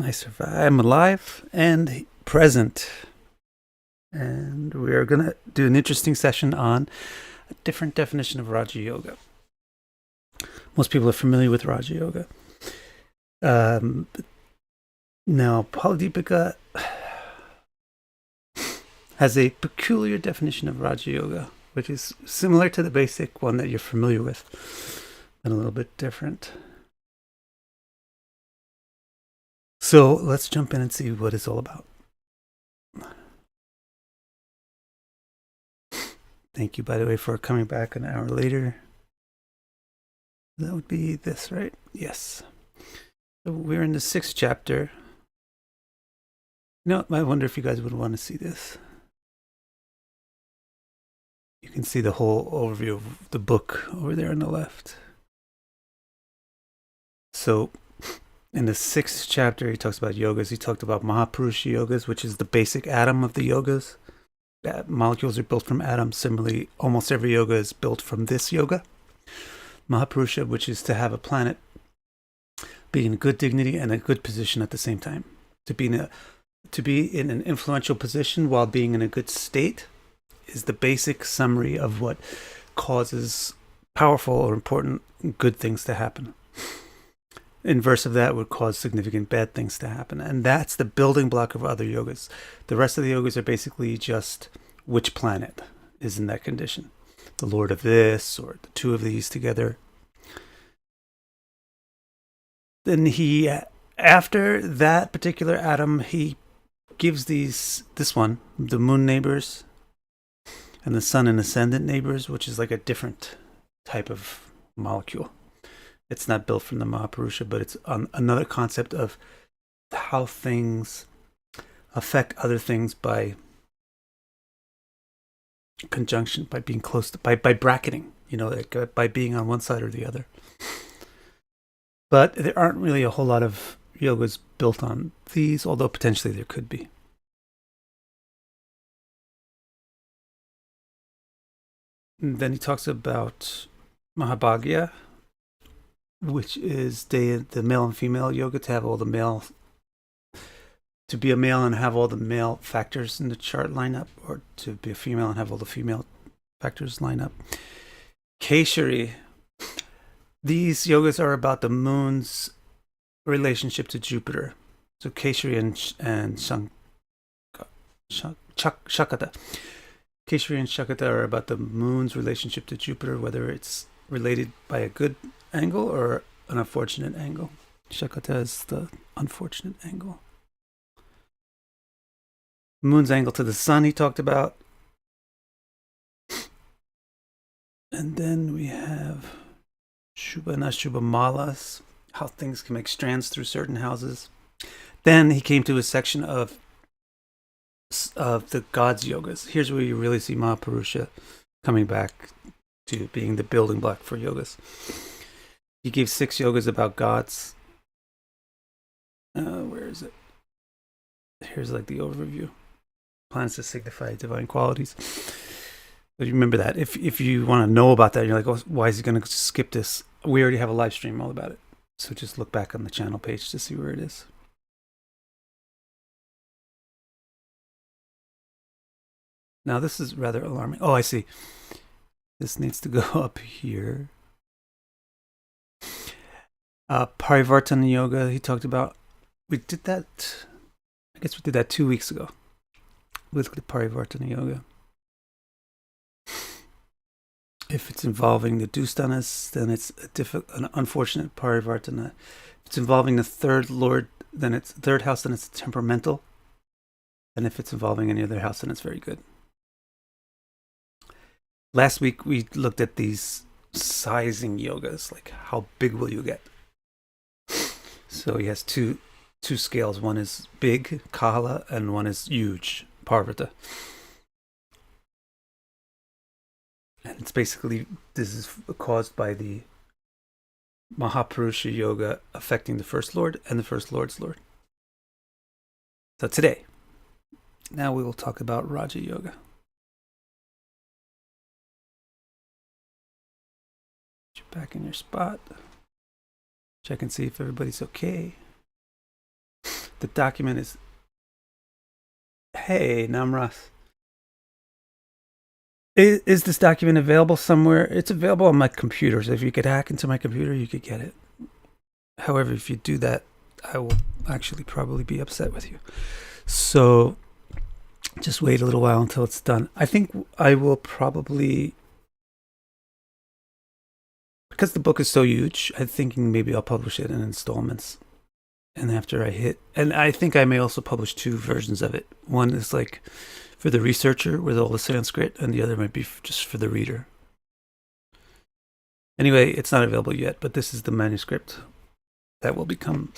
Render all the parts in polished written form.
I survive. I'm alive and present. And we are going to do an interesting session on a different definition of Raja Yoga. Most people are familiar with Raja Yoga. Now, Phaladipika has a peculiar definition of Raja Yoga, which is similar to the basic one that you're familiar with, but a little bit different. So let's jump in and see what it's all about. Thank you, by the way, for coming back an hour later. That would be this, right? Yes. So we're in the 6th chapter. You know, I wonder if you guys would want to see this. You can see the whole overview of the book over there on the left. So in the 6th chapter, he talks about yogas. He talked about Mahapurusha yogas, which is the basic atom of the yogas. Molecules are built from atoms. Similarly, almost every yoga is built from this yoga. Mahapurusha, which is to have a planet be in good dignity and a good position at the same time. To be in an influential position while being in a good state is the basic summary of what causes powerful or important good things to happen. Inverse of that would cause significant bad things to happen. And that's the building block of other yogas. The rest of the yogas are basically just which planet is in that condition. The lord of this or the two of these together. Then he, after that particular atom, he gives this one, the moon neighbors and the sun and ascendant neighbors, which is like a different type of molecule. It's not built from the Mahapurusha, but it's on another concept of how things affect other things by conjunction, by being close to, by bracketing, like by being on one side or the other. But there aren't really a whole lot of yogas built on these, although potentially there could be. And then he talks about Mahabhagya, which is the male and female yoga, to have all the male, to be a male and have all the male factors in the chart line up, or to be a female and have all the female factors line up. Keshari, these yogas are about the moon's relationship to Jupiter. So Keshari and Shakata. Keshari and Shakata are about the moon's relationship to Jupiter, whether it's related by a good angle or an unfortunate angle. Shakata is the unfortunate angle. Moon's angle to the sun he talked about. And then we have Shubha and Ashubha malas, how things can make strands through certain houses. Then he came to a section of the gods yogas. Here's where you really see Mahapurusha coming back to being the building block for yogas. He gave 6 yogas about gods. Where is it? Here's like the overview. Planets to signify divine qualities. So you remember that. If you want to know about that, you're like, oh, why is he going to skip this? We already have a live stream all about it. So just look back on the channel page to see where it is. Now this is rather alarming. Oh, I see. This needs to go up here. Parivartana yoga, he talked about. We did that, I guess we did that 2 weeks ago with the Parivartana yoga. If it's involving the Dustanas, then it's an unfortunate Parivartana. If it's involving the third lord, then it's third house, then it's temperamental. And if it's involving any other house, then it's very good. Last week we looked at these sizing yogas, like how big will you get? So he has two scales. One is big, Kala, and one is huge, Parvata. And it's basically, this is caused by the Mahapurusha yoga affecting the first lord and the first lord's lord. So today, now we will talk about Raja yoga. Back in your spot. Check and see if everybody's okay. The document is, hey, Namras. Is this document available somewhere? It's available on my computer, so if you could hack into my computer, you could get it. However, if you do that, I will actually probably be upset with you. So just wait a little while until it's done. I think I will probably, because the book is so huge, I'm thinking maybe I'll publish it in installments. And after and I think I may also publish 2 versions of it. One is like for the researcher with all the Sanskrit, and the other might be just for the reader. Anyway, it's not available yet, but this is the manuscript that will become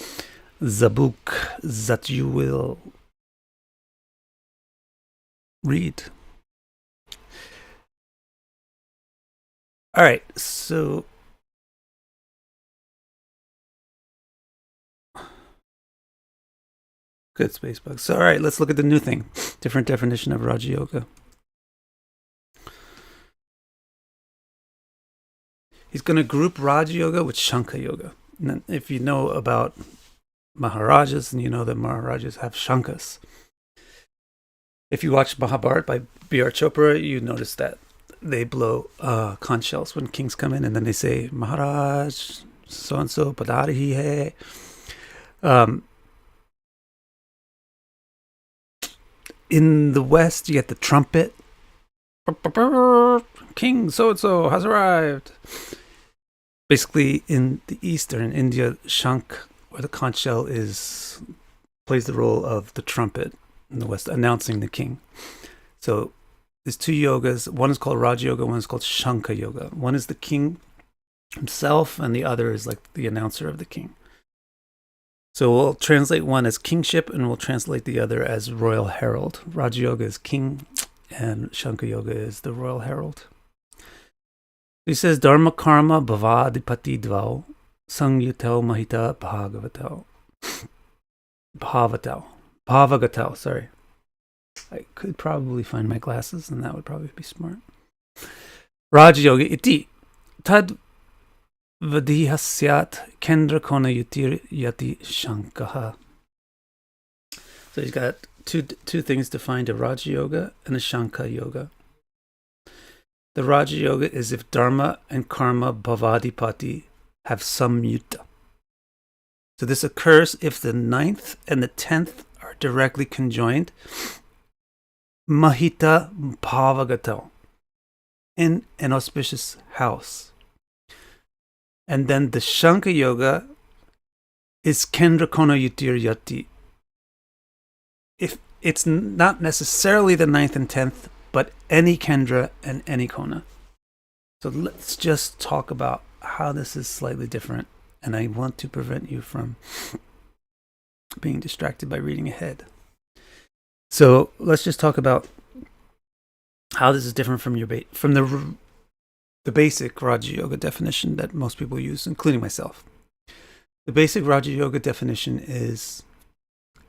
the book that you will read. All right, so good, space bugs. So, all right, let's look at the new thing. Different definition of Raj Yoga. He's going to group Raj Yoga with Shanka Yoga. And if you know about Maharajas, and you know that Maharajas have Shankas. If you watch Mahabharata by B.R. Chopra, you notice that they blow conch shells when kings come in, and then they say, Maharaj, so-and-so, padari hai. In the West, you get the trumpet. King so-and-so has arrived. Basically, in the East or in India, Shank, or the conch shell, plays the role of the trumpet in the West, announcing the king. So there's 2 yogas. One is called Raj Yoga, one is called Shanka Yoga. One is the king himself, and the other is like the announcer of the king. So we'll translate one as kingship, and we'll translate the other as royal herald. Raj Yoga is king, and Shanka Yoga is the royal herald. He says, Dharma karma bhavadipati dvau sangyutel mahita bhavagatau. Sorry. I could probably find my glasses, and that would probably be smart. Raj Yoga iti tad Vadihasyat Kendra Kona Yutir Yati Shankaha. So he's got two things defined: a Raj Yoga and a Shanka Yoga. The Raj Yoga is if Dharma and Karma Bhavadipati have samyutta. So this occurs if the 9th and the 10th are directly conjoined. Mahita Bhavagato, in an auspicious house. And then the Shanka Yoga is Kendra Kona Yutir Yati. If it's not necessarily the 9th and 10th, but any Kendra and any Kona. So let's just talk about how this is slightly different. And I want to prevent you from being distracted by reading ahead. So let's just talk about how this is different from the basic Raja Yoga definition that most people use, including myself. The basic Raja Yoga definition is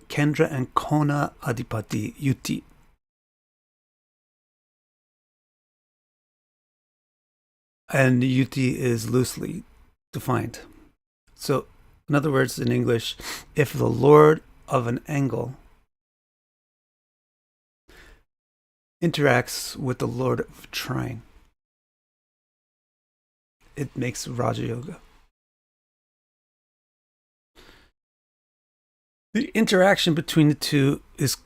Kendra and Kona Adipati Yuti. And Yuti is loosely defined. So, in other words, in English, if the lord of an angle interacts with the lord of a trine, it makes Raja Yoga. The interaction between the two is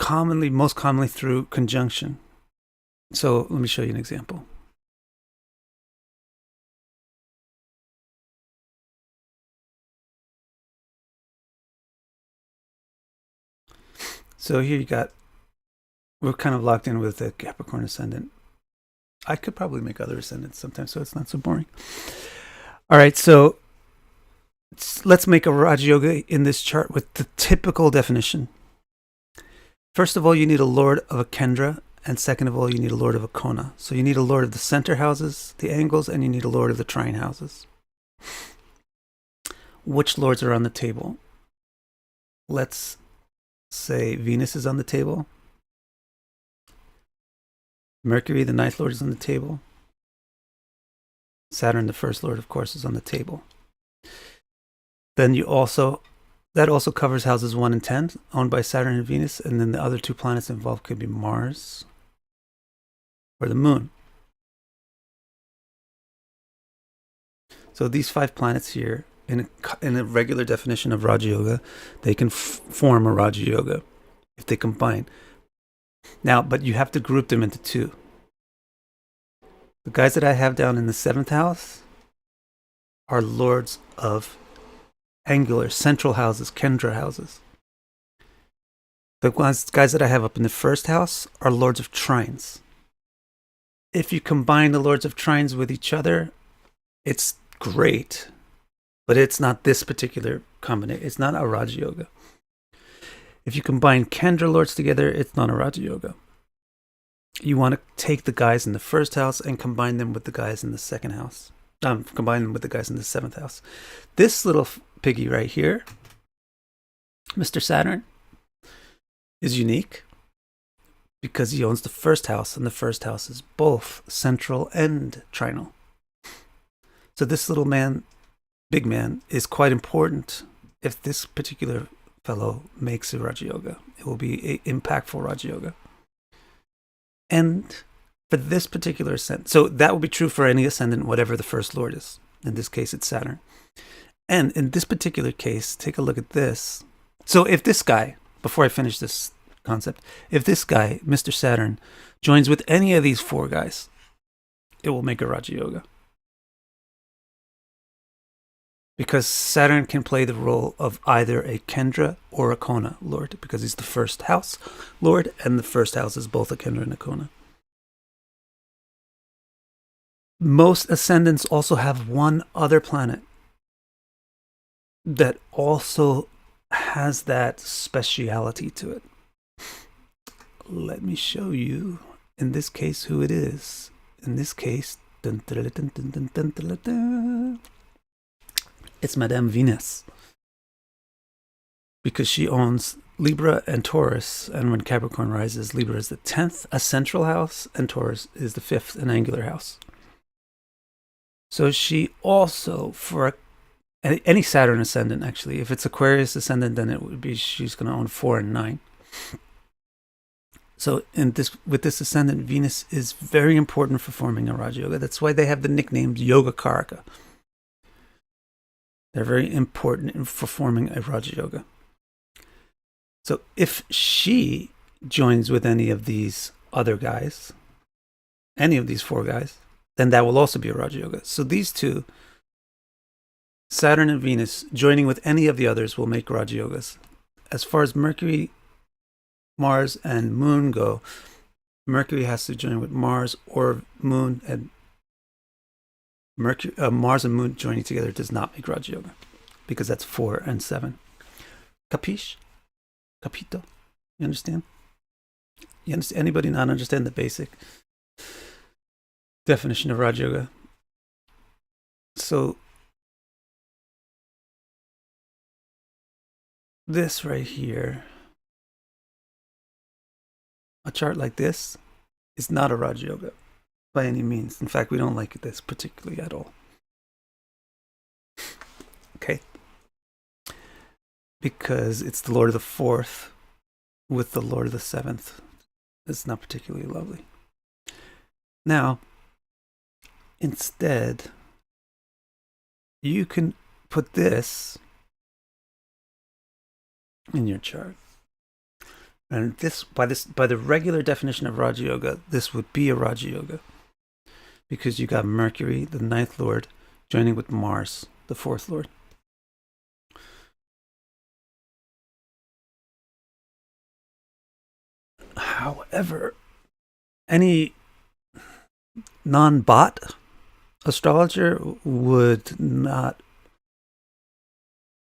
most commonly through conjunction. So let me show you an example. So here we're kind of locked in with the Capricorn ascendant. I could probably make other ascendants sometimes, so it's not so boring. All right, so let's make a Raja Yoga in this chart with the typical definition. First of all, you need a lord of a Kendra, and second of all, you need a lord of a Kona. So you need a lord of the center houses, the angles, and you need a lord of the trine houses. Which lords are on the table? Let's say Venus is on the table. Mercury, the 9th lord, is on the table. Saturn, the 1st lord, of course, is on the table. Then you also That also covers houses 1 and 10, owned by Saturn and Venus, and then the other two planets involved could be Mars or the Moon. So these 5 planets here, in a regular definition of Raja Yoga, they can form a Raja Yoga if they combine. Now, but you have to group them into 2. The guys that I have down in the 7th house are lords of angular, central houses, Kendra houses. The guys that I have up in the 1st house are lords of trines. If you combine the lords of trines with each other, it's great, but it's not this particular combination. It's not a Raja Yoga. If you combine Kendra lords together, it's not a Raja Yoga. You want to take the guys in the 1st house and combine them with the guys in the 2nd house. Combine them with the guys in the 7th house. This little piggy right here, Mr. Saturn, is unique because he owns the 1st house, and the 1st house is both central and trinal. So this little man, big man, is quite important. If this particular fellow makes a Raja Yoga, it will be an impactful Raja Yoga. And for this particular ascendant, so that will be true for any ascendant, whatever the first lord is. In this case, it's Saturn. And in this particular case, take a look at this. So if this guy, before I finish this concept, if this guy, Mr. Saturn, joins with any of these 4 guys, it will make a Raja Yoga. Because Saturn can play the role of either a Kendra or a Kona lord, because he's the 1st house lord, and the 1st house is both a Kendra and a Kona. Most ascendants also have one other planet that also has that speciality to it. Let me show you, in this case, who it is. In this case, it's Madame Venus. Because she owns Libra and Taurus, and when Capricorn rises, Libra is the 10th, a central house, and Taurus is the 5th, an angular house. So she also, for any Saturn ascendant, actually, if it's Aquarius ascendant, then it would be she's going to own 4 and 9. So with this ascendant, Venus is very important for forming a Raja Yoga. That's why they have the nickname Yoga Karaka. They're very important for forming a Raja Yoga. So if she joins with any of these other guys, any of these 4 guys, then that will also be a Raja Yoga. So these 2, Saturn and Venus, joining with any of the others will make Raja Yogas. As far as Mercury, Mars, and Moon go, Mercury has to join with Mars or Moon, and Mars and Moon joining together does not make Raja Yoga, because that's 4 and 7. Capiche? Capito? You understand? You understand? Anybody not understand the basic definition of Raja Yoga? So this right here, a chart like this, is not a Raja Yoga by any means. In fact, we don't like this particularly at all. Okay? Because it's the Lord of the 4th with the Lord of the 7th. It's not particularly lovely. Now, instead, you can put this in your chart. And by the regular definition of Raja Yoga, this would be a Raja Yoga. Because you got Mercury, the 9th Lord, joining with Mars, the 4th Lord. However, any non-bot astrologer would not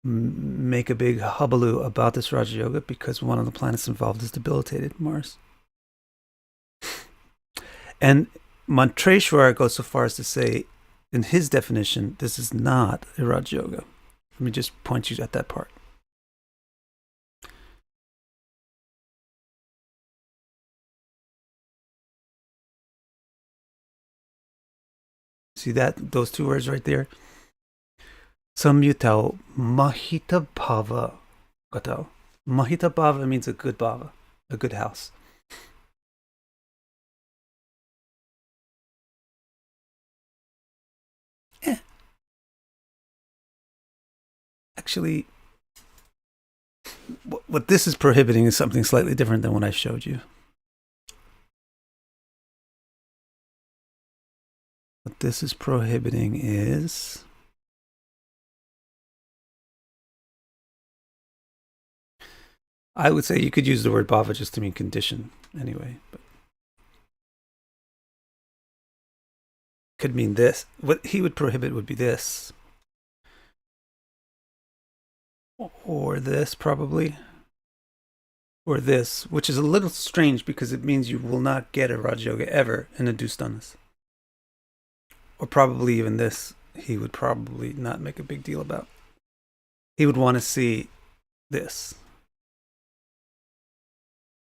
make a big hullabaloo about this Raja Yoga because one of the planets involved is debilitated, Mars. And Mantreshwar goes so far as to say, in his definition, this is not a Raja Yoga. Let me just point you at that part. See that? Those 2 words right there? Samyutao Mahita Bhava Gatal. Mahita bhava means a good bhava, a good house. Eh. Actually, what this is prohibiting is something slightly different than what I showed you. What this is prohibiting is I would say you could use the word bhava just to mean condition anyway, but could mean this. What he would prohibit would be this. Or this, probably. Or this, which is a little strange because it means you will not get a Raj Yoga ever in a Dustanas. Or probably even this, he would probably not make a big deal about. He would want to see this.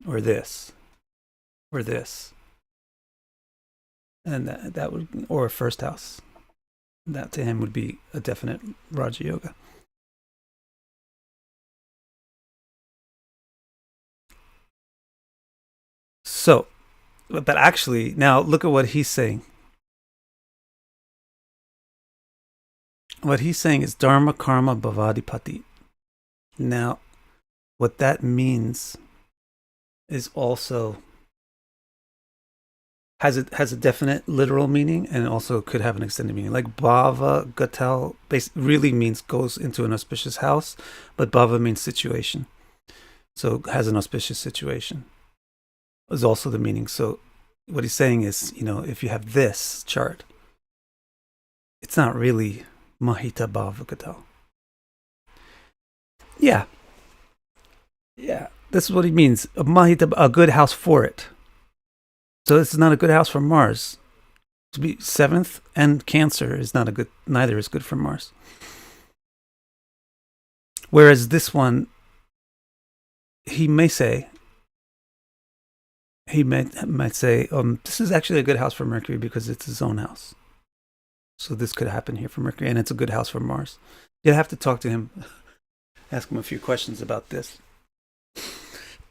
Or this. Or this. And that would, or a first house. That to him would be a definite Raja Yoga. So, but actually, now look at what he's saying. What he's saying is Dharma Karma Bhavadipati. Now, what that means is also has a definite literal meaning and also could have an extended meaning. Like Bhava Gatal really means goes into an auspicious house, but Bhava means situation. So has an auspicious situation is also the meaning. So what he's saying is, if you have this chart, it's not really Mahita Bhava Gatal. Yeah. This is what he means. A good house for it. So this is not a good house for Mars. To be 7th and Cancer is not a good. Neither is good for Mars. Whereas this one, he might say, this is actually a good house for Mercury because it's his own house. So this could happen here for Mercury, and it's a good house for Mars. You'd have to talk to him, ask him a few questions about this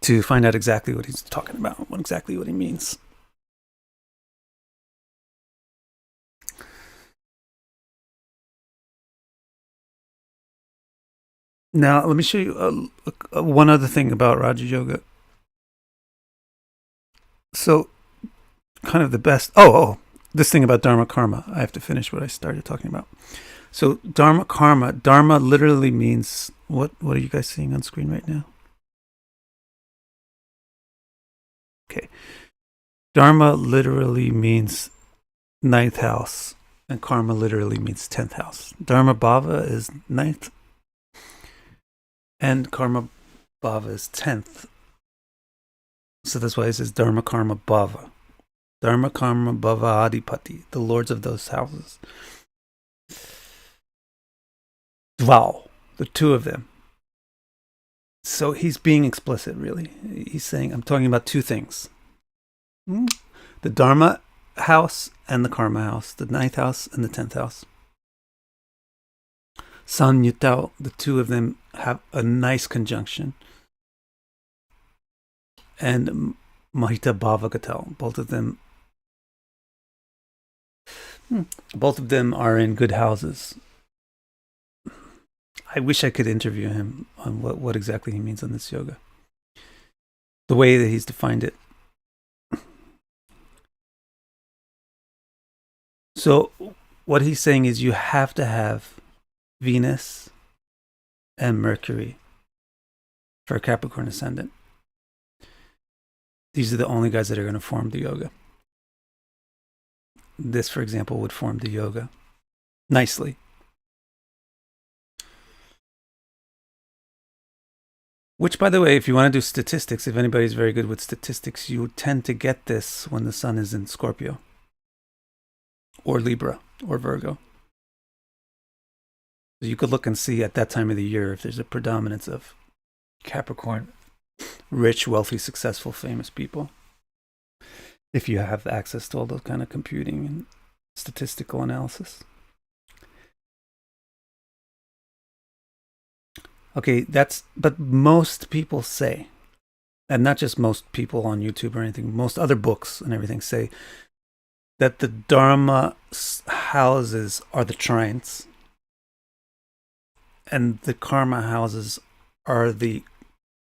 to find out exactly what he's talking about, exactly what he means. Now, let me show you one other thing about Raja Yoga. So, kind of the best. This thing about Dharma Karma. I have to finish what I started talking about. So, Dharma Karma. Dharma literally means what? What are you guys seeing on screen right now? Okay. Dharma literally means 9th house, and Karma literally means 10th house. Dharma Bhava is 9th, and Karma Bhava is 10th. So that's why it says Dharma Karma Bhava. Dharma Karma Bhava Adipati, the lords of those houses. Dval, the two of them. So he's being explicit, really. He's saying, I'm talking about two things. The Dharma house and the Karma house. The 9th house and the 10th house. Sanyutao, the two of them have a nice conjunction. And Mahita Bhava Gatal, both of them are in good houses. I wish I could interview him on what exactly he means on this yoga. The way that he's defined it. So what he's saying is you have to have Venus and Mercury for a Capricorn ascendant. These are the only guys that are going to form the yoga. This, for example, would form the yoga nicely. Which, by the way, if you want to do statistics, if anybody's very good with statistics, you tend to get this when the sun is in Scorpio or Libra or Virgo. So you could look and see at that time of the year if there's a predominance of Capricorn, rich, wealthy, successful, famous people. If you have access to all those kind of computing and statistical analysis. Okay, but most people say, and not just most people on YouTube or anything, most other books and everything say that the Dharma houses are the trines and the karma houses are the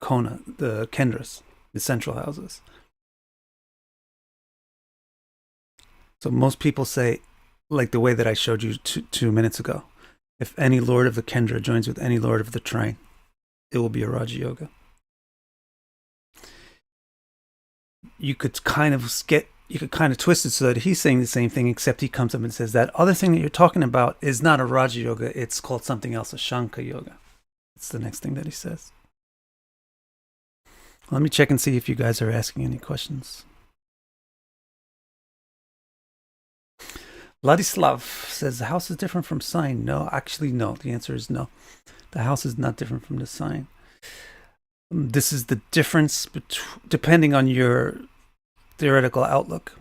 kona, the kendras, the central houses. So most people say, like the way that I showed you 2 minutes ago, if any lord of the kendra joins with any lord of the trine, it will be a Raj Yoga. You could kind of twist it so that he's saying the same thing, except he comes up and says that other thing that you're talking about is not a Raj Yoga, it's called something else, a Shanka Yoga. It's the next thing that he says. Let me check and see if you guys are asking any questions. Ladislav says, the house is different from sign. No, actually, no. The answer is no. The house is not different from the sign. This is the difference depending on your theoretical outlook.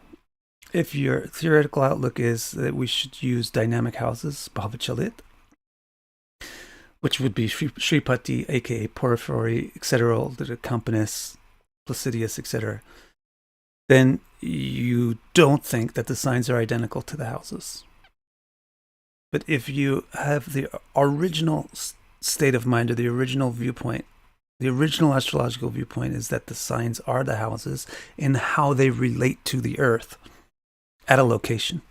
If your theoretical outlook is that we should use dynamic houses, Bhavachalit, which would be Shripati, aka Porphyry, etc., the Campanus, Placidius, etc., then you don't think that the signs are identical to the houses. But if you have the original state of mind or the original viewpoint, the original astrological viewpoint is that the signs are the houses in how they relate to the earth at a location.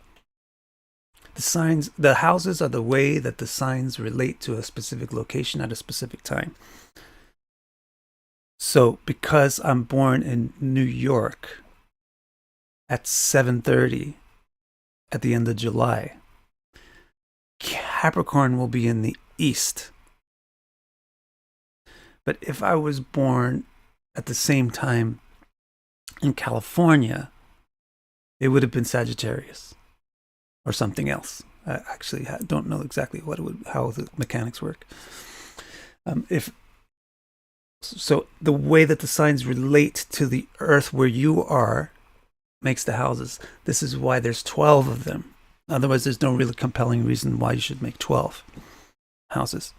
The houses are the way that the signs relate to a specific location at a specific time. So because I'm born in New York at 7:30 at the end of July, Capricorn will be in the east. But if I was born at the same time in California, it would have been Sagittarius or something else. I actually don't know exactly how the mechanics work. So the way that the signs relate to the earth where you are makes the houses. This is why there's 12 of them. Otherwise, there's no really compelling reason why you should make 12 houses.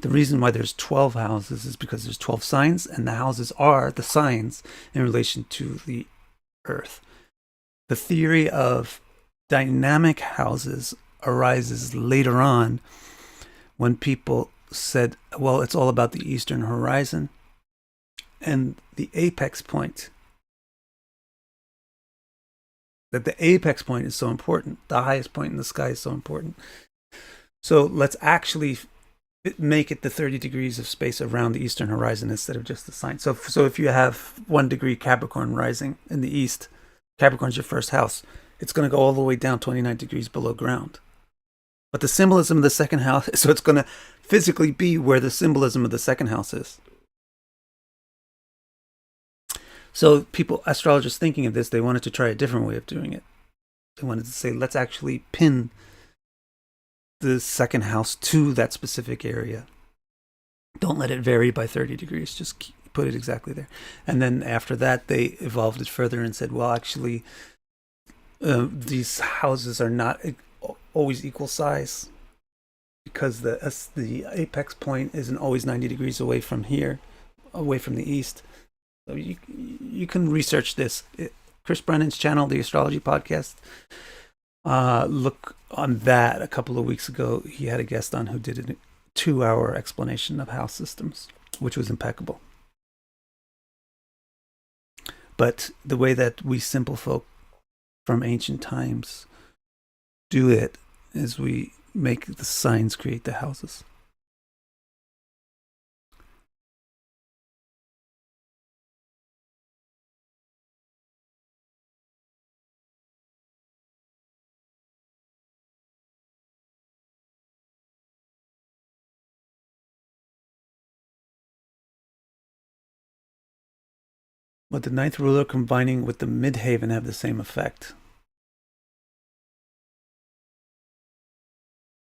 The reason why there's 12 houses is because there's 12 signs, and the houses are the signs in relation to the earth. The theory of dynamic houses arises later on when people said, well, it's all about the eastern horizon and the apex point. That the apex point is so important. The highest point in the sky is so important. So let's actually make it the 30 degrees of space around the eastern horizon instead of just the sign. So if you have 1 degree Capricorn rising in the east, Capricorn's your first house, it's going to go all the way down 29 degrees below ground. But the symbolism of the second house, so it's going to physically be where the symbolism of the second house is. So astrologers thinking of this, they wanted to try a different way of doing it. They wanted to say, let's actually pin the second house to that specific area. Don't let it vary by 30 degrees. Just put it exactly there. And then after that, they evolved it further and said, well, actually, these houses are not always equal size because the apex point isn't always 90 degrees away from here, away from the east. So you can research this. Chris Brennan's channel, the Astrology Podcast, look on that a couple of weeks ago. He had a guest on who did a 2-hour explanation of house systems, which was impeccable. But the way that we simple folk from ancient times do it is we make the signs create the houses. Would the ninth ruler combining with the midhaven have the same effect?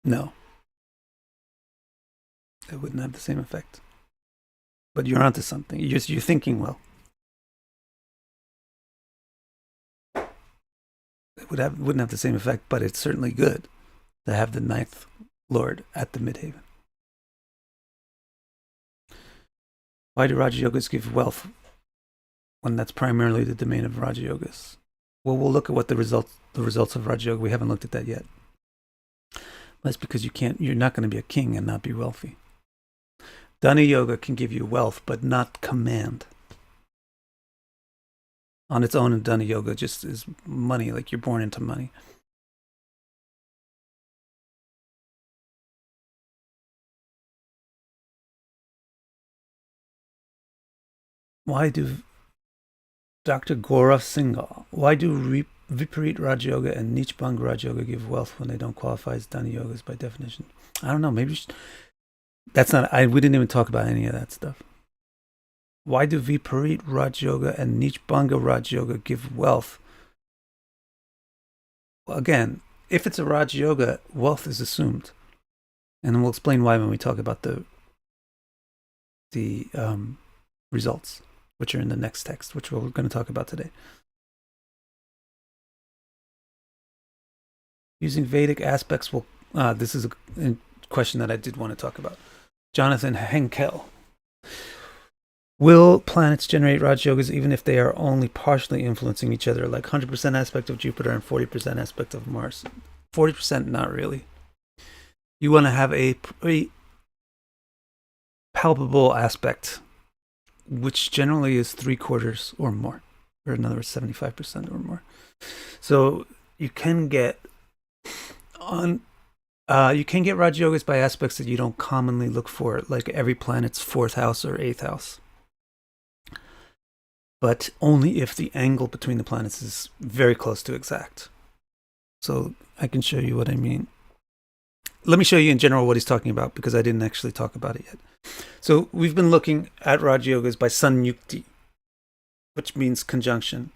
No. It wouldn't have the same effect. But you're onto something. You're thinking well. It wouldn't have the same effect, but it's certainly good to have the ninth lord at the midhaven. Why do Raja Yogas give wealth when that's primarily the domain of Raja Yogas? Well, we'll look at what the results of Raja Yoga. We haven't looked at that yet. That's because you're not going to be a king and not be wealthy. Dana Yoga can give you wealth, but not command. On its own, Dana Yoga just is money, like you're born into money. Why do Dr. Gaurav Singhal, why do Viparit Raja Yoga and Nichbanga Raja Yoga give wealth when they don't qualify as Dana Yogas by definition? I don't know. Maybe that's not. We didn't even talk about any of that stuff. Why do Viparit Raja Yoga and Nichbanga Raja Yoga give wealth? Well, again, if it's a Raja Yoga, wealth is assumed, and we'll explain why when we talk about the results, which are in the next text, which we're going to talk about today. Using Vedic aspects, this is a question that I did want to talk about. Jonathan Henkel. Will planets generate Raj Yogas even if they are only partially influencing each other, like 100% aspect of Jupiter and 40% aspect of Mars? 40%, not really. You want to have a pretty palpable aspect, which generally is 3/4 or more, or in other words, 75% or more. So you can get Raj Yogas by aspects that you don't commonly look for, like every planet's 4th house or 8th house. But only if the angle between the planets is very close to exact. So I can show you what I mean. Let me show you in general what he's talking about, because I didn't actually talk about it yet. So we've been looking at Raj Yogas by Sun Yukti, which means conjunction.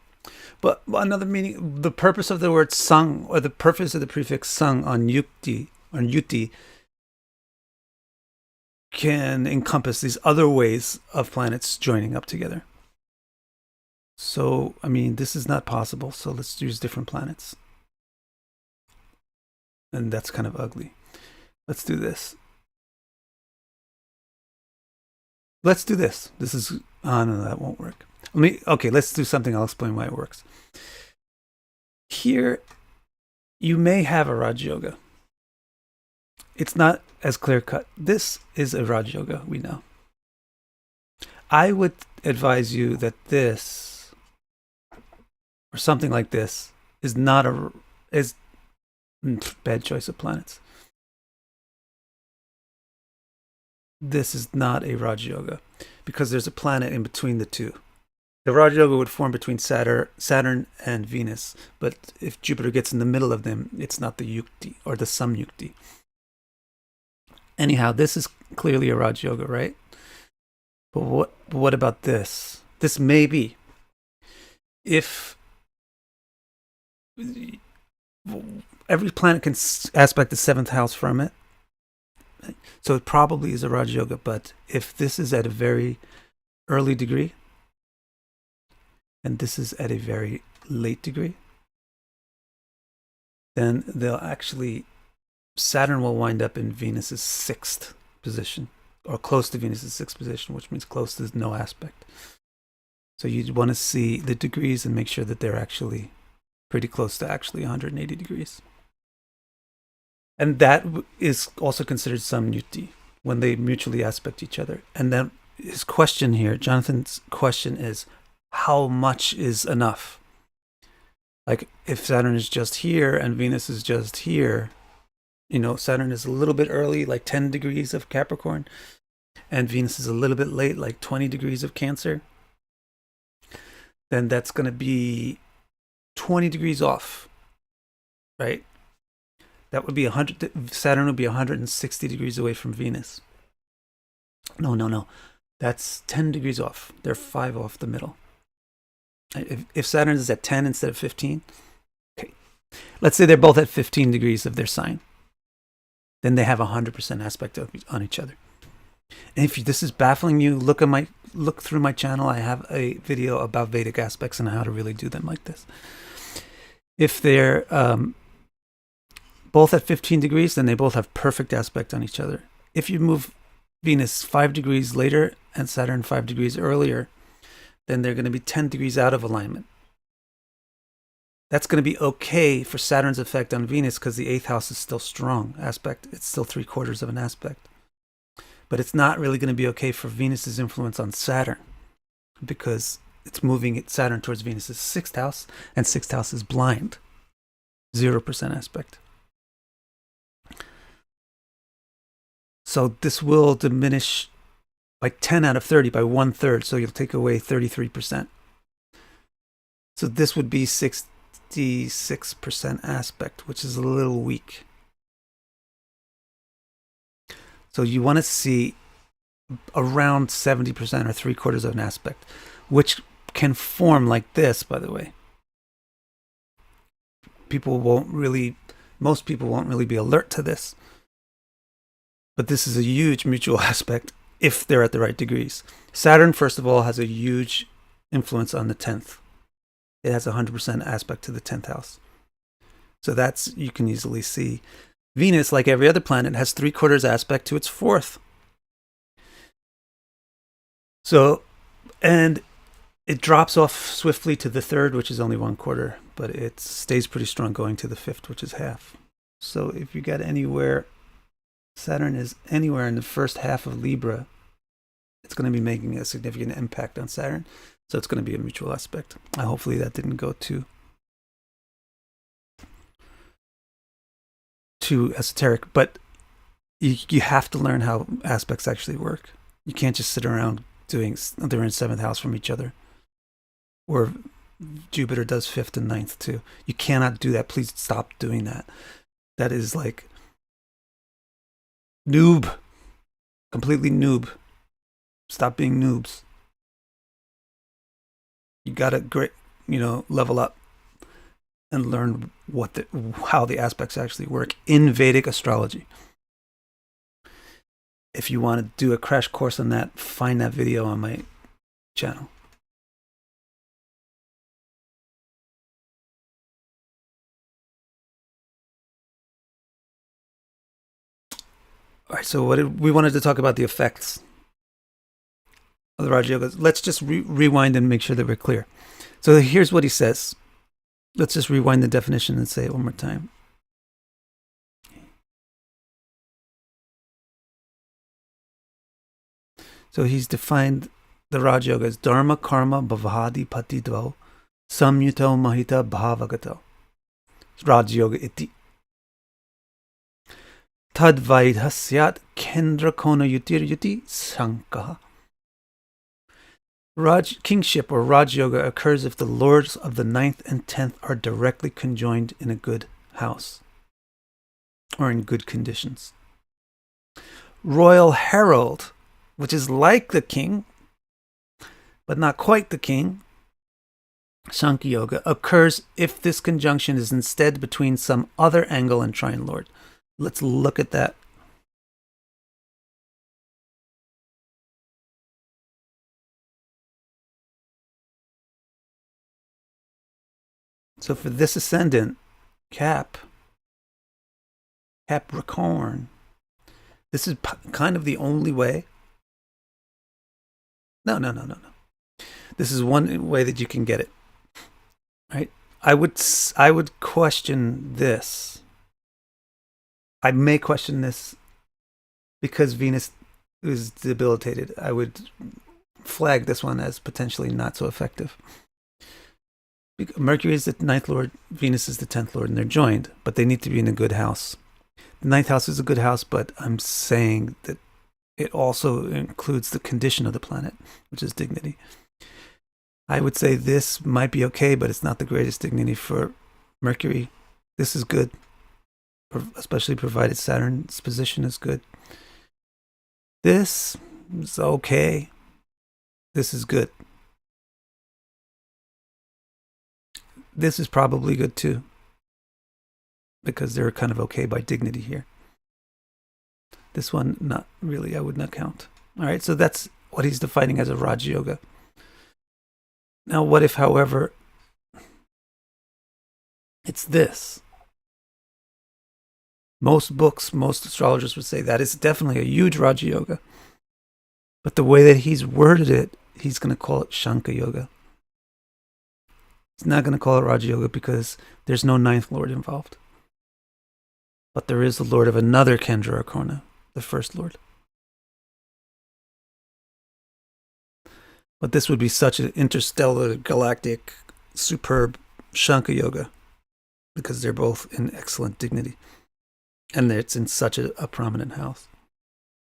But another meaning, the purpose of the word sang, or the purpose of the prefix sang on Yukti, on Yuti, can encompass these other ways of planets joining up together. So, I mean, this is not possible, so let's use different planets. And that's kind of ugly. Let's do this. Let's do this. This is, no, that won't work. Let's do something. I'll explain why it works. Here, you may have a Raj Yoga. It's not as clear cut. This is a Raj Yoga, we know. I would advise you that this, or something like this, is not is bad choice of planets. This is not a Raj Yoga, because there's a planet in between the two. The Raj Yoga would form between Saturn and Venus, but if Jupiter gets in the middle of them, it's not the Yukti, or the Samyukti. Anyhow, this is clearly a Raj Yoga, right? But what about this? This may be. If every planet can aspect the 7th house from it, so it probably is a Raj Yoga. But if this is at a very early degree, and this is at a very late degree, then Saturn will wind up in Venus's 6th position, or close to Venus's 6th position, which means close to no aspect. So you want to see the degrees and make sure that they're actually pretty close to actually 180 degrees. And that is also considered samyuti, when they mutually aspect each other. And then his question here, Jonathan's question is, how much is enough? Like if Saturn is just here and Venus is just here, Saturn is a little bit early, like 10 degrees of Capricorn, and Venus is a little bit late, like 20 degrees of Cancer, then that's going to be 20 degrees off, right? That would be Saturn would be 160 degrees away from Venus. No. That's 10 degrees off. They're 5 off the middle. If Saturn is at 10 instead of 15, okay. Let's say they're both at 15 degrees of their sign. Then they have 100% aspect on each other. And if this is baffling you, look through my channel. I have a video about Vedic aspects and how to really do them like this. If they're both at 15 degrees, then they both have perfect aspect on each other. If you move Venus 5 degrees later, and Saturn 5 degrees earlier, then they're going to be 10 degrees out of alignment. That's going to be okay for Saturn's effect on Venus because the 8th house is still strong aspect. It's still 3/4 of an aspect. But it's not really going to be okay for Venus's influence on Saturn because it's moving Saturn towards Venus's 6th house, and 6th house is blind. 0% aspect. So this will diminish by 10 out of 30, by 1/3. So you'll take away 33%. So this would be 66% aspect, which is a little weak. So you want to see around 70% or 3/4 of an aspect, which can form like this, by the way. Most people won't really be alert to this. But this is a huge mutual aspect if they're at the right degrees. Saturn, first of all, has a huge influence on the 10th. It has 100% aspect to the 10th house. So that's, you can easily see. Venus, like every other planet, has 3/4 aspect to its 4th. So, and it drops off swiftly to the 3rd, which is only 1/4, but it stays pretty strong going to the 5th, which is half. So if you got anywhere, Saturn is anywhere in the first half of Libra, it's going to be making a significant impact on Saturn. So it's going to be a mutual aspect. Hopefully that didn't go too esoteric, but you have to learn how aspects actually work. You can't just sit around doing, they're in 7th house from each other, or Jupiter does 5th and 9th too. You cannot do that. Please stop doing that. That is like noob, completely noob. Stop being noobs. You gotta level up and learn how the aspects actually work in Vedic astrology. If you want to do a crash course on that, find that video on my channel. All right, so we wanted to talk about the effects of the Raj Yogas. Let's just rewind and make sure that we're clear. So here's what he says. Let's just rewind the definition and say it one more time. So he's defined the Raj Yoga as Dharma, Karma, Bhavadi, Patidvo, Samyuto, Mahita, Bhavagato. Raj Yoga iti. Tadvaidhasyat Kendra Kona Yutir Yuti Shanka. Kingship or Raj Yoga occurs if the lords of the 9th and 10th are directly conjoined in a good house or in good conditions. Royal Herald, which is like the king, but not quite the king, Shanka Yoga, occurs if this conjunction is instead between some other angle and trine lord. Let's look at that. So for this ascendant, Capricorn, this is kind of the only way. No. This is one way that you can get it. Right? I would question this. I may question this because Venus is debilitated. I would flag this one as potentially not so effective. Mercury is the 9th lord, Venus is the 10th lord, and they're joined, but they need to be in a good house. The 9th house is a good house, but I'm saying that it also includes the condition of the planet, which is dignity. I would say this might be okay, but it's not the greatest dignity for Mercury. This is good, especially provided Saturn's position is good. This is okay. This is good. This is probably good too, because they're kind of okay by dignity here. This one, not really, I would not count. All right, so that's what he's defining as a Raj Yoga. Now, what if, however, it's this? Most books, most astrologers would say that is definitely a huge Raj Yoga. But the way that he's worded it, he's going to call it Shanka Yoga. He's not going to call it Raja Yoga because there's no ninth lord involved. But there is the lord of another Kendra or Kona, the first lord. But this would be such an interstellar, galactic, superb Shanka Yoga because they're both in excellent dignity. And it's in such a prominent house.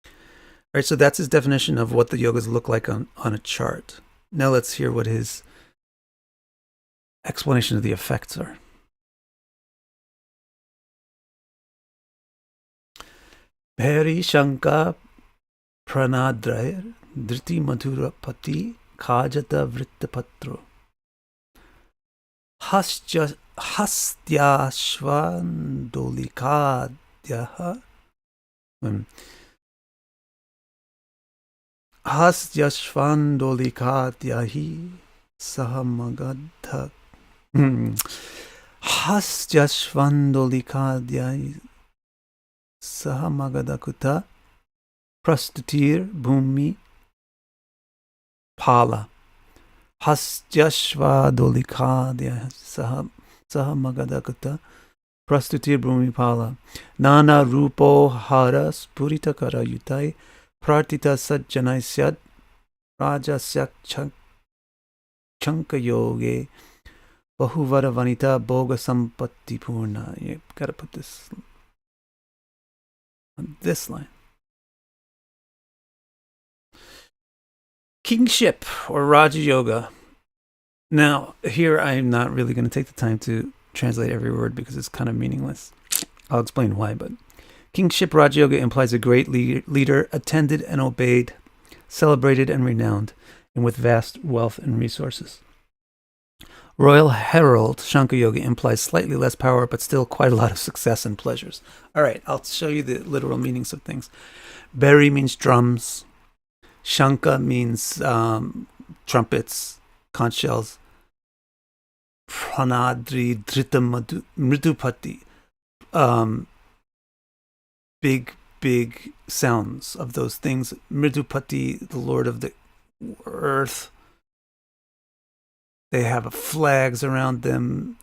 All right, so that's his definition of what the yogas look like on a chart. Now let's hear what his explanation of the effects are. Bhari Shanka Pranadrayar Driti Madhura Pati Kajata Vrittapatro Hastyashvandolikadyaha Hastyashvandolikadyahi Sahamagadha Hastyashvandolikadyahi Sahamagadakuta Prastutir Bhumi Pala Hastyashvadolikadya Sahamagadakuta Prastutir Bhumi Pala Nana Rupo Haras Puritakara Yutai Pratita Sajjanaisyad Rajasyak Chanka Yoge Bahuvara Vanita Boga Sampatti Purna. You gotta put this on this line. Kingship or Raja Yoga. Now, here I'm not really going to take the time to translate every word because it's kind of meaningless. I'll explain why, but Kingship Raja Yoga implies a great leader, attended and obeyed, celebrated and renowned, and with vast wealth and resources. Royal Herald Shanka Yoga implies slightly less power, but still quite a lot of success and pleasures. All right, I'll show you the literal meanings of things. Beri means drums. Shanka means trumpets, conch shells. Pranadri Drita Mridupati. Big sounds of those things. Mridupati, the lord of the earth. They have flags around them.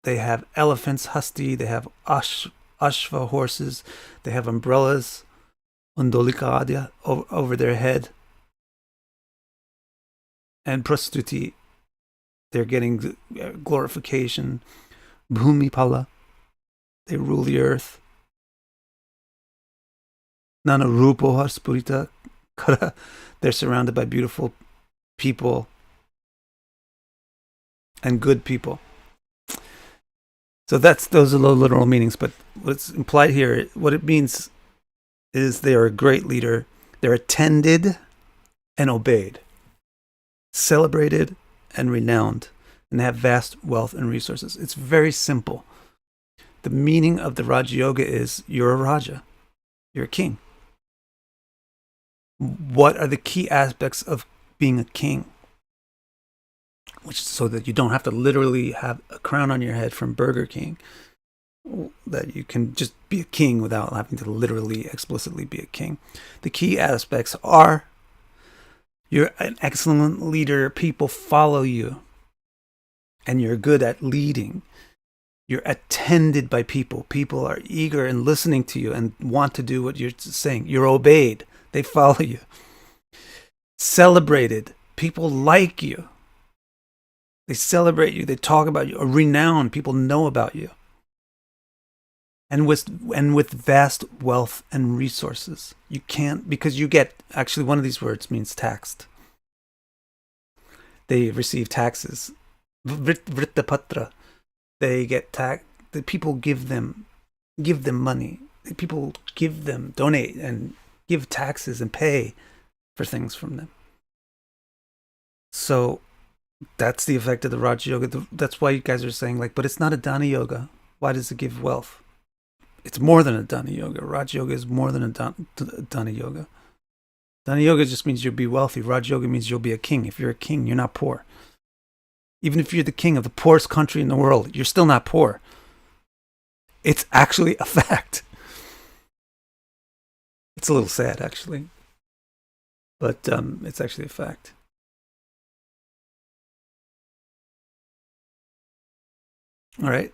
They have elephants, hasti. They have ashva horses. They have umbrellas, undolikadya, over their head. And prastuti, they're getting glorification. Bhumi pala, they rule the earth. Nana rupo harspurita kara, they're surrounded by beautiful people and good people. So those are the literal meanings, but what's implied here, what it means is they are a great leader. They're attended and obeyed, celebrated and renowned, and have vast wealth and resources. It's very simple. The meaning of the Raja Yoga is you're a Raja. You're a king. What are the key aspects of being a king? Which is so that you don't have to literally have a crown on your head from Burger King. That you can just be a king without having to literally, explicitly be a king. The key aspects are you're an excellent leader. People follow you. And you're good at leading. You're attended by people. People are eager and listening to you and want to do what you're saying. You're obeyed. They follow you. Celebrated. People like you. They celebrate you. They talk about you. Are renowned. People know about you. And with vast wealth and resources. You can't, because you get, actually one of these words means taxed. They receive taxes. Vrittapatra. They get taxed. The people give them money. The people give them, donate and give taxes and pay for things from them. So that's the effect of the Raja Yoga. That's why you guys are saying, like, but it's not a Dana Yoga. Why does it give wealth? It's more than a Dana Yoga. Raja Yoga is more than a Dana Yoga. Dana Yoga just means you'll be wealthy. Raja Yoga means you'll be a king. If you're a king, you're not poor. Even if you're the king of the poorest country in the world, you're still not poor. It's actually a fact. It's a little sad, actually. but it's actually a fact. All right.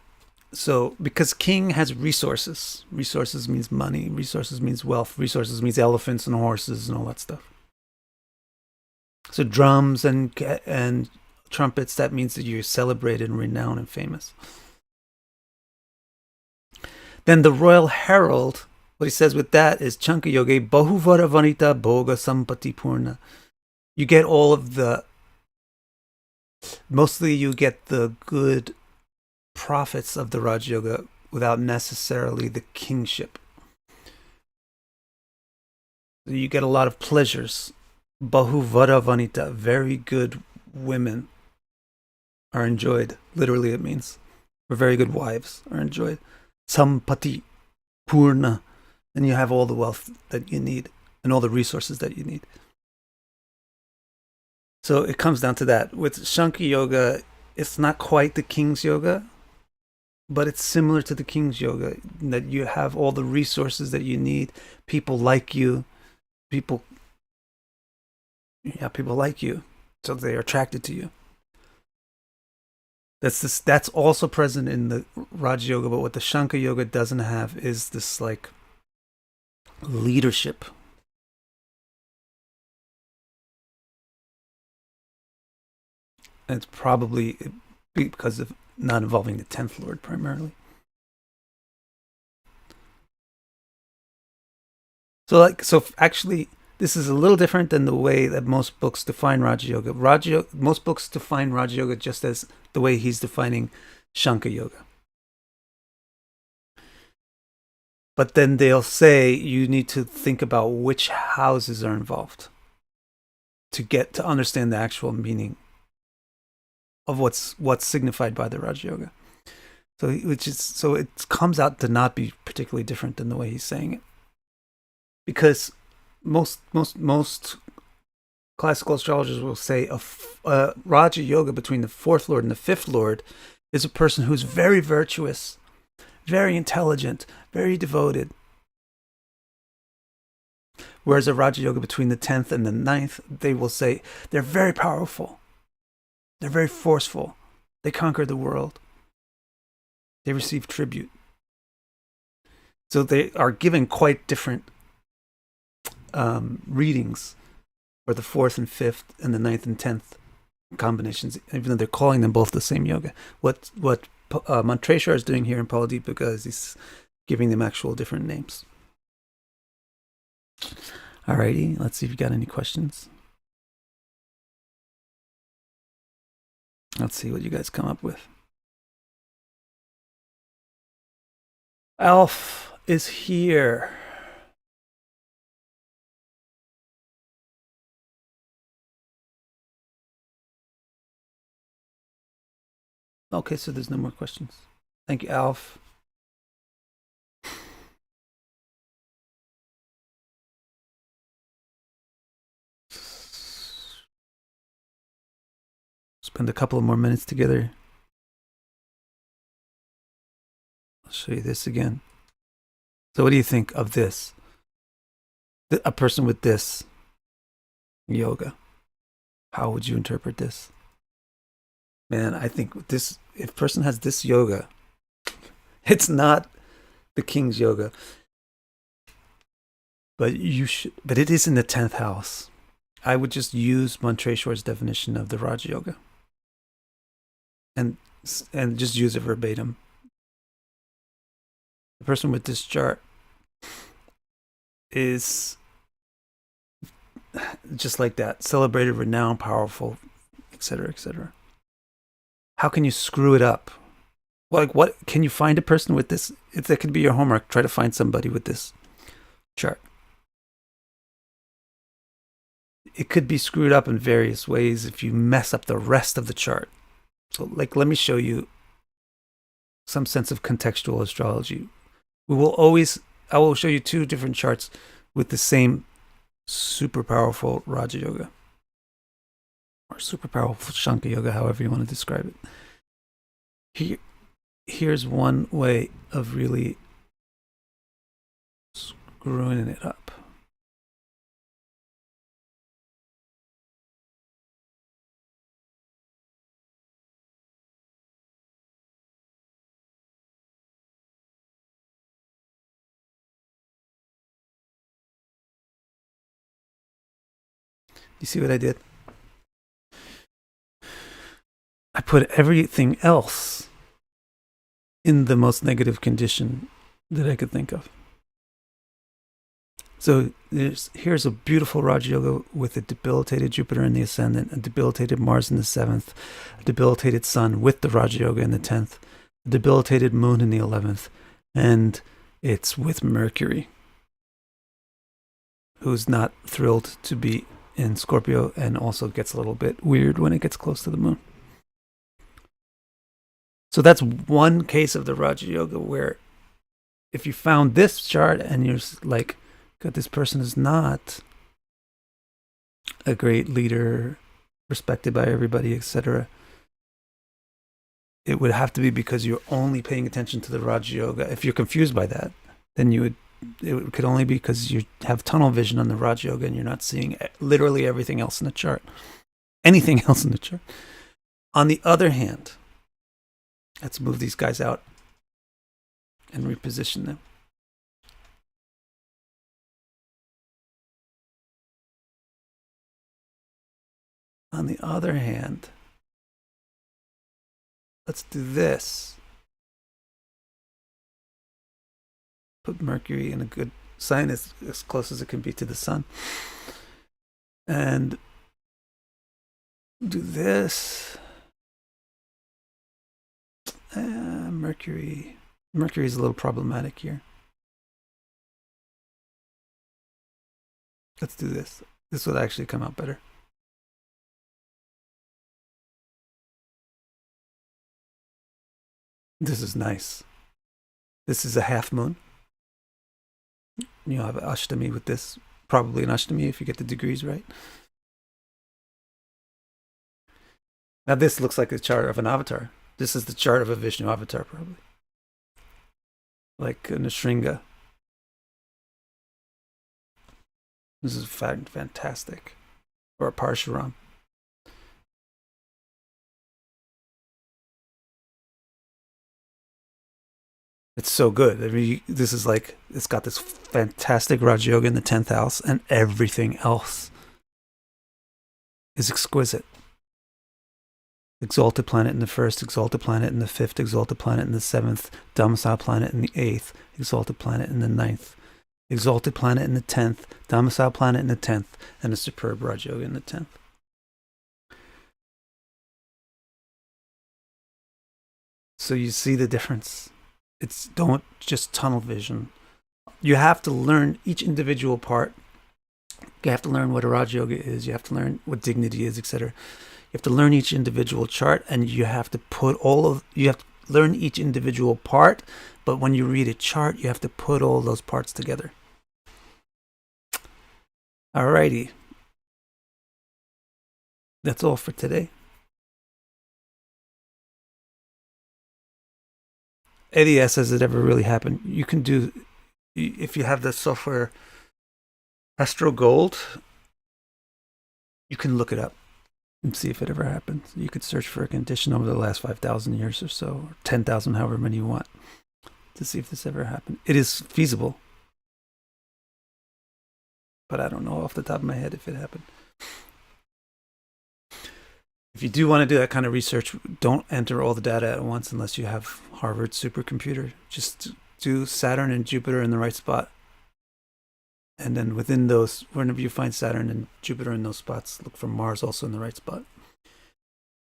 So, because king has resources, resources means money, resources means wealth, resources means elephants and horses and all that stuff. So, drums and trumpets, that means that you're celebrated and renowned and famous. Then the royal herald, what he says with that is Chanka Yoge Bahuvara Vanita Bhoga Sampati Purna. You get all of the, mostly you get the good profits of the Raj Yoga without necessarily the kingship. You get a lot of pleasures. Bahuvara Vanita, very good women are enjoyed. Literally, it means, or very good wives are enjoyed. Sampati Purna, and you have all the wealth that you need and all the resources that you need. So it comes down to that. With Shanka Yoga, it's not quite the King's Yoga, but it's similar to the King's Yoga, that you have all the resources that you need. People like you. People like you, so they're attracted to you. That's also present in the Raj Yoga, but what the Shanka Yoga doesn't have is this like leadership. And it's probably because of not involving the 10th Lord primarily. So actually, this is a little different than the way that most books define Raja Yoga. Most books define Raja Yoga just as the way he's defining Shanka Yoga. But then they'll say you need to think about which houses are involved to understand the actual meaning of what's signified by the Raja Yoga. So it comes out to not be particularly different than the way he's saying it, because most classical astrologers will say a Raja Yoga between the 4th Lord and the 5th Lord is a person who's very virtuous, very intelligent, very devoted. Whereas a Raja Yoga between the 10th and the 9th, they will say they're very powerful. They're very forceful. They conquer the world. They receive tribute. So they are given quite different readings for the 4th and 5th and the 9th and 10th combinations, even though they're calling them both the same yoga. What Mantreshwar is doing here in Phaladipika is he's giving them actual different names. Alrighty, let's see if you got any questions. Let's see what you guys come up with. Alf is here. Okay, so there's no more questions. Thank you, Alf. Spend a couple of more minutes together. I'll show you this again. So what do you think of this? A person with this yoga. How would you interpret this? Man, I think this, if a person has this yoga, it's not the King's Yoga. But it is in the 10th house. I would just use Mantreshwar's definition of the Raj Yoga. And just use it verbatim. The person with this chart is just like that, celebrated, renowned, powerful, etc., etc. How can you screw it up? Like, what can you find a person with this? If that could be your homework, try to find somebody with this chart. It could be screwed up in various ways if you mess up the rest of the chart. So, like, let me show you some sense of contextual astrology. I will show you 2 different charts with the same super powerful Raja Yoga, or super powerful Shanka Yoga, however you want to describe it. Here's one way of really screwing it up. You see what I did? I put everything else in the most negative condition that I could think of. So here's a beautiful Raj Yoga with a debilitated Jupiter in the ascendant, a debilitated Mars in the 7th, a debilitated Sun with the Raj Yoga in the 10th, a debilitated Moon in the 11th, and it's with Mercury, who's not thrilled to be in Scorpio and also gets a little bit weird when it gets close to the Moon. So that's one case of the Raj Yoga where if you found this chart and you're like, God, this person is not a great leader, respected by everybody, etc., it would have to be because you're only paying attention to the Raj Yoga. If you're confused by that, then it could only be because you have tunnel vision on the Raj Yoga and you're not seeing literally everything else in the chart. Anything else in the chart. On the other hand, let's move these guys out and reposition them. On the other hand, let's do this. Put Mercury in a good sign as close as it can be to the Sun. And do this. Mercury is a little problematic here. Let's do this. This would actually come out better. This is nice. This is a half moon. You'll have an Ashtami with this. Probably an Ashtami if you get the degrees right. Now this looks like a chart of an avatar. This is the chart of a Vishnu avatar, probably. Like a Nrsimha. This is fantastic. Or a Parshuram. It's so good. I mean, this is like, it's got this fantastic Raj Yoga in the 10th house, and everything else is exquisite. Exalted planet in the 1st, exalted planet in the 5th, exalted planet in the 7th, domicile planet in the 8th, exalted planet in the 9th, exalted planet in the 10th, domicile planet in the 10th, and a superb Raj Yoga in the 10th. So you see the difference. Don't just tunnel vision. You have to learn each individual part. You have to learn what a Raj Yoga is. You have to learn what dignity is, etc. You have to learn each individual chart, and you have to learn each individual part. But when you read a chart, you have to put all those parts together. Alrighty. That's all for today. Eddie asks, has it ever really happened? You can do, if you have the software Astro Gold, you can look it up and see if it ever happened. You could search for a condition over the last 5,000 years or so, or 10,000, however many you want, to see if this ever happened. It is feasible, but I don't know off the top of my head if it happened. If you do want to do that kind of research, don't enter all the data at once unless you have Harvard supercomputer. Just do Saturn and Jupiter in the right spot. And then within those, whenever you find Saturn and Jupiter in those spots, look for Mars also in the right spot.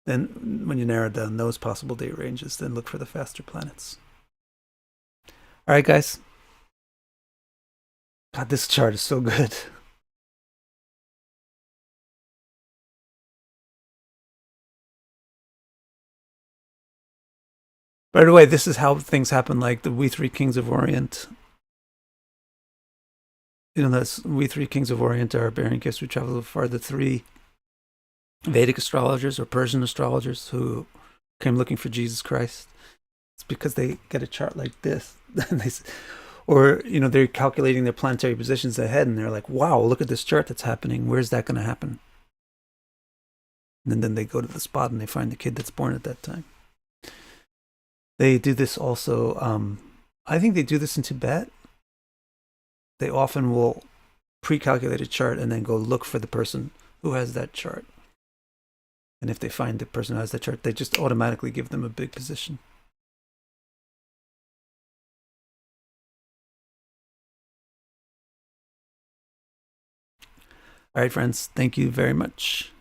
Then when you narrow down those possible date ranges, then look for the faster planets. All right, guys. God, this chart is so good. By the way, this is how things happen, like the We Three Kings of Orient. You know, we three kings of Orient are bearing gifts who travel far. The three Vedic astrologers or Persian astrologers who came looking for Jesus Christ. It's because they get a chart like this. Or, you know, they're calculating their planetary positions ahead and they're like, wow, look at this chart that's happening. Where's that going to happen? And then they go to the spot and they find the kid that's born at that time. They do this also, I think they do this in Tibet. They often will pre-calculate a chart and then go look for the person who has that chart. And if they find the person who has that chart, they just automatically give them a big position. All right, friends, thank you very much.